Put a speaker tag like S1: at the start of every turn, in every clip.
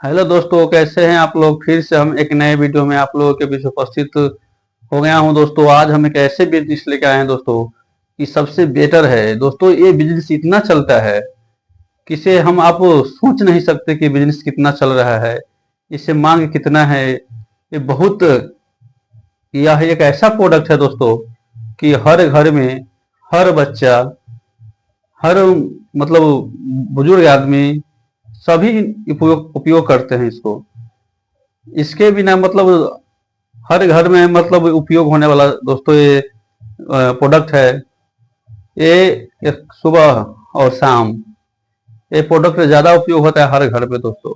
S1: Hello दोस्तों, कैसे हैं आप लोग। फिर से हम एक नए वीडियो में आप लोगों के बीच उपस्थित हो गया हूं। दोस्तों आज हम एक ऐसे बिजनेस लेकर आए हैं दोस्तों कि सबसे बेटर है। दोस्तों ये बिजनेस इतना चलता है कि इसे हम आप सोच नहीं सकते कि बिजनेस कितना चल रहा है, इसे मांग कितना है। ये बहुत, यह एक ऐसा प्रोडक्ट है दोस्तों कि हर घर में, हर बच्चा, हर मतलब बुजुर्ग आदमी सभी उपयोग करते हैं इसको। इसके बिना मतलब हर घर में मतलब उपयोग होने वाला दोस्तों ये प्रोडक्ट है। ये एक सुबह और शाम ये प्रोडक्ट ज्यादा उपयोग होता है हर घर पे दोस्तों।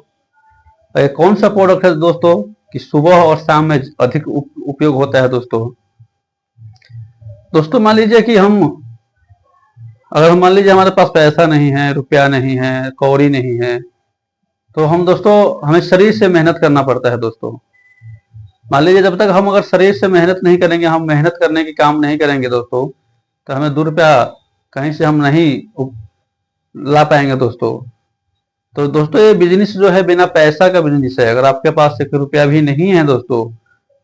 S1: ये कौन सा प्रोडक्ट है दोस्तों कि सुबह और शाम में अधिक उपयोग होता है दोस्तों। दोस्तों मान लीजिए कि हम, अगर मान लीजिए हमारे पास पैसा नहीं है, रुपया नहीं है, कौड़ी नहीं है, तो हम दोस्तों हमें शरीर से मेहनत करना पड़ता है दोस्तों। मान लीजिए जब तक हम अगर शरीर से मेहनत नहीं करेंगे, हम मेहनत करने की काम नहीं करेंगे दोस्तों, तो हमें 2 रुपया कहीं से हम नहीं ला पाएंगे दोस्तों। तो दोस्तों ये बिजनेस जो है बिना पैसा का बिजनेस है। अगर आपके पास 1 रुपया भी नहीं है दोस्तों,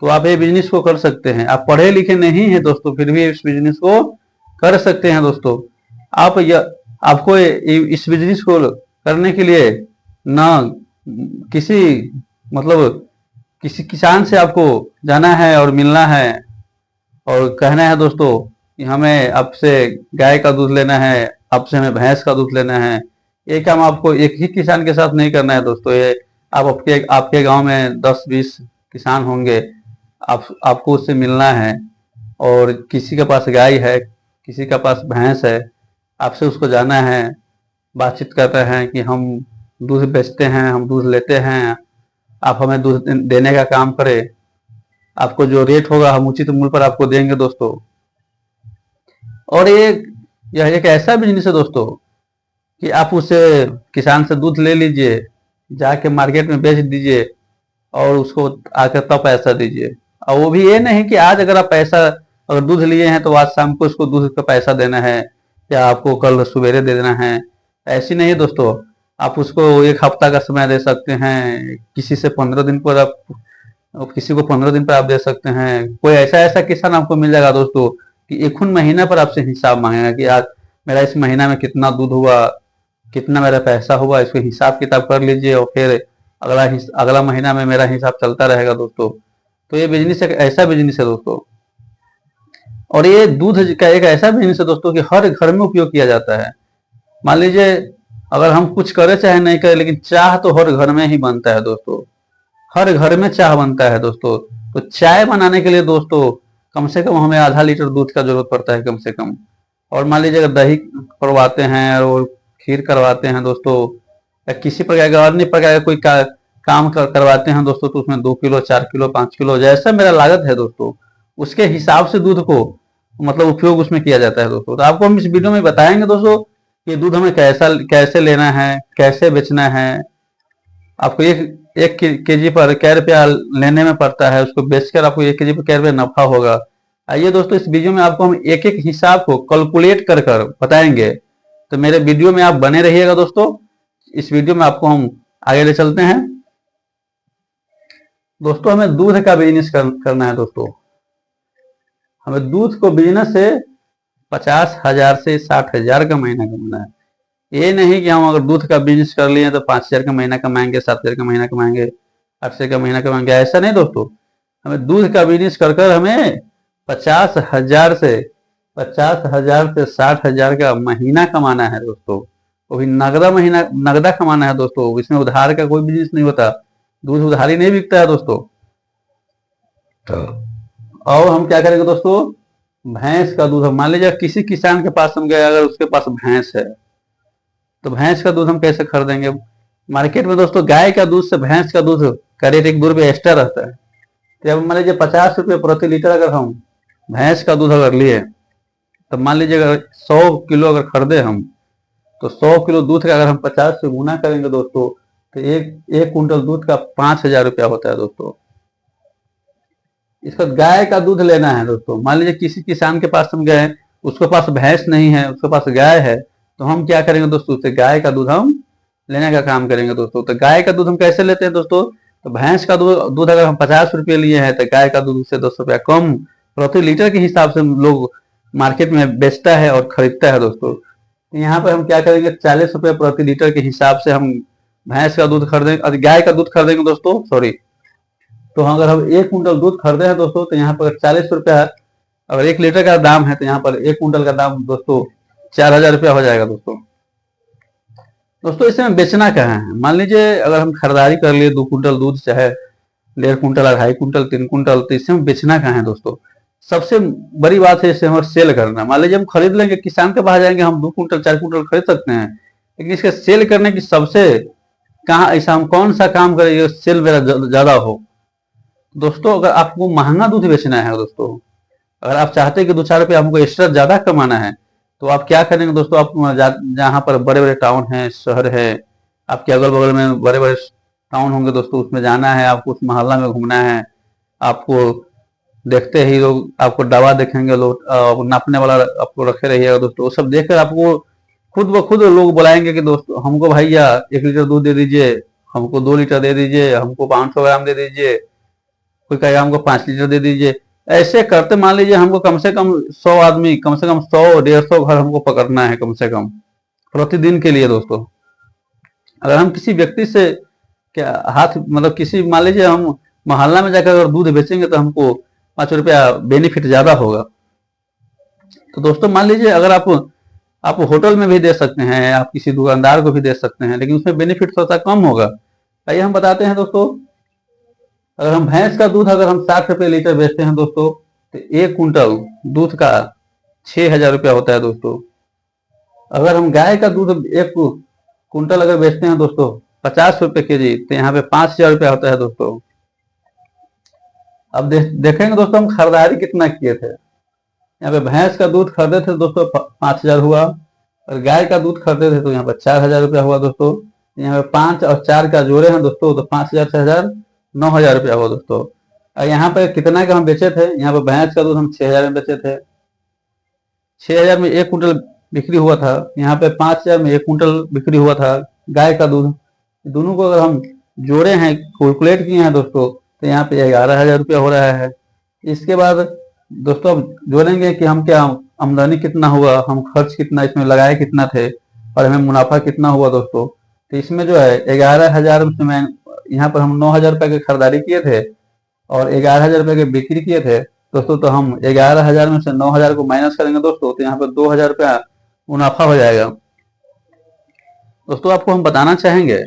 S1: तो आप ये बिजनेस को कर सकते हैं। आप पढ़े लिखे नहीं है दोस्तों, फिर भी इस बिजनेस को कर सकते हैं दोस्तों। आप आपको इस बिजनेस को करने के लिए ना किसी मतलब किसी किसान से आपको जाना है और मिलना है और कहना है दोस्तों कि हमें आपसे गाय का दूध लेना है, आपसे हमें भैंस का दूध लेना है। ये काम आपको एक ही किसान के साथ नहीं करना है दोस्तों। ये आप आपके आपके गांव में 10-20 किसान होंगे, आपको उससे मिलना है। और किसी के पास गाय है, किसी के पास भैंस है, आपसे उसको जाना है, बातचीत करते हैं कि हम दूध बेचते हैं, हम दूध लेते हैं, आप हमें दूध देने का काम करें। आपको जो रेट होगा हम उचित मूल्य पर आपको देंगे दोस्तों। और यह एक ऐसा बिजनेस है दोस्तों कि आप उससे किसान से दूध ले लीजिए, जाके मार्केट में बेच दीजिए और उसको आकर तब पैसा दीजिए। और वो भी ये नहीं कि आज अगर आप पैसा अगर दूध लिए हैं तो आज शाम को उसको दूध का पैसा देना है या आपको कल सवेरे दे देना है। ऐसी नहीं है दोस्तों। आप उसको 1 हफ्ता का समय दे सकते हैं, किसी से 15 दिन पर आप, किसी को 15 दिन पर आप दे सकते हैं। कोई ऐसा ऐसा किसान आपको मिल जाएगा दोस्तों कि 1 महीना पर आपसे हिसाब मांगेगा कि आज मेरा इस महीना में कितना दूध हुआ, कितना मेरा पैसा हुआ, इसको हिसाब किताब कर लीजिए और फिर अगला महीना में मेरा हिसाब चलता रहेगा दोस्तों। तो ये बिजनेस एक ऐसा बिजनेस है दोस्तों। और ये दूध का एक ऐसा बिजनेस है दोस्तों कि हर घर में उपयोग किया जाता है। मान लीजिए अगर हम कुछ करें चाहे नहीं करें, लेकिन चाह तो हर घर में ही बनता है दोस्तों। हर घर में चाय बनता है दोस्तों। तो चाय बनाने के लिए दोस्तों कम से कम हमें आधा लीटर दूध का जरूरत पड़ता है कम से कम। और मान लीजिए अगर दही करवाते हैं और खीर करवाते हैं दोस्तों, या किसी प्रकार का अन्य प्रकार का कोई काम करवाते हैं दोस्तों, तो उसमें 2 किलो, 4 किलो, 5 किलो जैसा मेरा लागत है दोस्तों, उसके हिसाब से दूध को मतलब उपयोग उसमें किया जाता है दोस्तों। तो आपको हम इस वीडियो में बताएंगे दोस्तों कि दूध हमें कैसे लेना है, कैसे बेचना है। आपको एक केजी पर क्या रुपया लेने में पड़ता है, उसको बेचकर आपको 1 केजी पर क्या रुपया नफा होगा। आइए दोस्तों इस वीडियो में आपको हम एक एक हिसाब को कैलकुलेट कर कर बताएंगे। तो मेरे वीडियो में आप बने रहिएगा दोस्तों। इस वीडियो में आपको हम आगे ले चलते हैं दोस्तों। हमें दूध का बिजनेस करना है दोस्तों। हमें दूध को बिजनेस से 50,000 से 60,000 का महीना कमाना है। ये नहीं कि हम अगर दूध का बिजनेस कर लिए तो 5,000 का महीना कमाएंगे, 7,000 का महीना कमाएंगे, 8,000 का महीना कमाएंगे, ऐसा नहीं दोस्तों। हमें दूध का बिजनेस कर कर हमें 50,000 से 60,000 का महीना कमाना है दोस्तों। वो भी नगदा कमाना है दोस्तों। इसमें उधार का कोई बिजनेस नहीं होता। दूध उधारी नहीं बिकता है दोस्तों। और हम क्या करेंगे दोस्तों, भैंस का दूध, मान लीजिए किसी किसान के पास हम गए, अगर उसके पास भैंस है तो भैंस का दूध हम कैसे खरीदेंगे। मार्केट में दोस्तों गाय का दूध से भैंस का दूध का रेट 1-2 रुपये एक्स्ट्रा रहता है। तो अब मान लीजिए 50 रुपये प्रति लीटर अगर हम भैंस का दूध अगर लिए, तो मान लीजिए अगर 100 किलो अगर खरीदे हम, तो 100 किलो दूध का अगर हम 50 से गुना करेंगे दोस्तों, तो एक कुंटल दूध का 5,000 रुपया होता है दोस्तों। इसका गाय का दूध लेना है दोस्तों। मान लीजिए किसी किसान के पास हम गए, उसके पास भैंस नहीं है, उसके पास गाय है, तो हम क्या करेंगे दोस्तों, उससे गाय का दूध हम लेने का काम करेंगे दोस्तों। तो गाय का दूध हम कैसे लेते हैं दोस्तों? तो भैंस का दूध अगर हम 50 रुपये लिए हैं तो गाय का दूध उससे 10 रुपया कम प्रति लीटर के हिसाब से लोग मार्केट में बेचता है और खरीदता है दोस्तों। तो यहाँ पर हम क्या करेंगे, 40 रुपये प्रति लीटर के हिसाब से हम भैंस का दूध खरीदेंगे, गाय का दूध खरीदेंगे दोस्तों, सॉरी। तो अगर हम 1 कुंटल दूध खरीदे हैं दोस्तों, तो यहाँ पर 40 रुपया अगर 1 लीटर का दाम है, तो यहाँ पर 1 कुंटल का दाम दोस्तों 4000 रुपया हो जाएगा दोस्तों। दोस्तों इसमें बेचना कहाँ है? मान लीजिए अगर हम खरीदारी कर लिए 2 कुंटल दूध, चाहे 1.5 कुंटल, 2.5 कुंटल, 3 कुंटल, तो इसमें बेचना कहाँ है दोस्तों? सबसे बड़ी बात है इसे हमें सेल करना। मान लीजिए हम खरीद लेंगे, किसान के पास जाएंगे, हम 2 कुंटल 4 कुंटल खरीद सकते हैं, लेकिन इसके सेल करने की सबसे कहाँ, ऐसा हम कौन सा काम करें जो सेल मेरा ज्यादा हो? दोस्तों अगर आपको महंगा दूध बेचना है दोस्तों, अगर आप चाहते हैं कि 2-4 रुपये हमको एक्स्ट्रा ज्यादा कमाना है, तो आप क्या करेंगे दोस्तों? आप जहाँ पर बड़े बड़े टाउन हैं, शहर है, आपके अगल बगल में बड़े बड़े टाउन होंगे दोस्तों, उसमें जाना है आपको, उस मोहल्ला में घूमना है आपको। देखते ही लोग आपको दवा देखेंगे, लोग नापने वाला आपको रखे रहिएगा दोस्तों। वो सब देखकर आपको खुद ब खुद लोग बुलाएंगे कि दोस्तों हमको भैया 1 लीटर दूध दे दीजिए, हमको 2 लीटर दे दीजिए, हमको 500 ग्राम दे दीजिए, कोई कहेगा हमको 5 लीटर दे दीजिए। ऐसे करते मान लीजिए हमको कम से कम 100 आदमी, कम से कम 100-150 घर हमको पकड़ना है कम से कम प्रतिदिन के लिए दोस्तों। अगर हम किसी व्यक्ति से क्या हाथ, मतलब किसी, मान लीजिए हम मोहल्ला में जाकर अगर दूध बेचेंगे तो हमको 5 रुपया बेनिफिट ज्यादा होगा। तो दोस्तों मान लीजिए अगर आप होटल में भी दे सकते हैं, आप किसी दुकानदार को भी दे सकते हैं, लेकिन उसमें बेनिफिट थोड़ा सा कम होगा। आइए हम बताते हैं दोस्तों। अगर हम भैंस का दूध अगर हम 60 रुपये लीटर बेचते हैं दोस्तों, तो 1 कुंटल दूध का 6000 रुपया होता है दोस्तों। अगर हम गाय का दूध 1 कुंटल अगर बेचते हैं दोस्तों 50 रुपये केजी, तो यहाँ पे 5000 रुपया होता है दोस्तों। अब देखेंगे दोस्तों हम खरीदारी कितना किए थे। यहाँ पे भैंस का दूध खरीदे थे दोस्तों 5000 हुआ, और गाय का दूध खरीदे थे तो यहाँ पर 4000 रुपया हुआ दोस्तों। यहाँ पे 5 और 4 का जोड़े हैं दोस्तों, तो 5000 से 1000 9000 रुपया हुआ दोस्तों। और यहाँ पे कितना का हम बेचे थे? यहाँ पे भैंस का दूध हम 6000 में बेचे थे, 6000 में 1 कुंटल बिक्री हुआ था। यहाँ पे 5000 में 1 कुंटल बिक्री हुआ था गाय का दूध। दोनों को अगर हम जोड़े हैं, कैलकुलेट किए हैं दोस्तों, तो यहाँ पे 11000 रुपया हो रहा है। इसके बाद दोस्तों अब जोड़ेंगे कि हम क्या आमदनी कितना हुआ, हम खर्च कितना इसमें लगाए कितना थे, और हमें मुनाफा कितना हुआ दोस्तों। तो इसमें जो है 11000 में यहाँ पर हम 9000 रुपये की खरीदारी किए थे और 11000 रुपये के बिक्री किए थे दोस्तों। तो हम 11000 में से 9000 को माइनस करेंगे दोस्तों, तो यहाँ पर 2000 रुपया मुनाफा हो जाएगा दोस्तों। आपको हम बताना चाहेंगे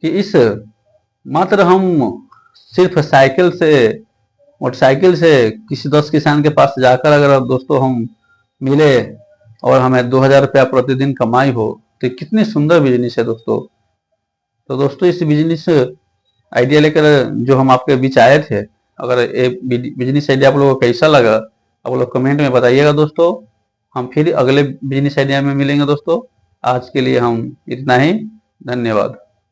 S1: कि इस मात्र हम सिर्फ मोटरसाइकिल से किसी 10 किसान के पास जाकर अगर दोस्तों हम मिले और हमें 2000 रुपया प्रतिदिन कमाई हो, तो कितनी सुंदर बिजनेस है दोस्तों। तो दोस्तों इस बिजनेस आइडिया लेकर जो हम आपके बीच आए थे, अगर ये बिजनेस आइडिया आप लोगों को कैसा लगा, आप लोग कमेंट में बताइएगा दोस्तों। हम फिर अगले बिजनेस आइडिया में मिलेंगे दोस्तों। आज के लिए हम इतना ही, धन्यवाद।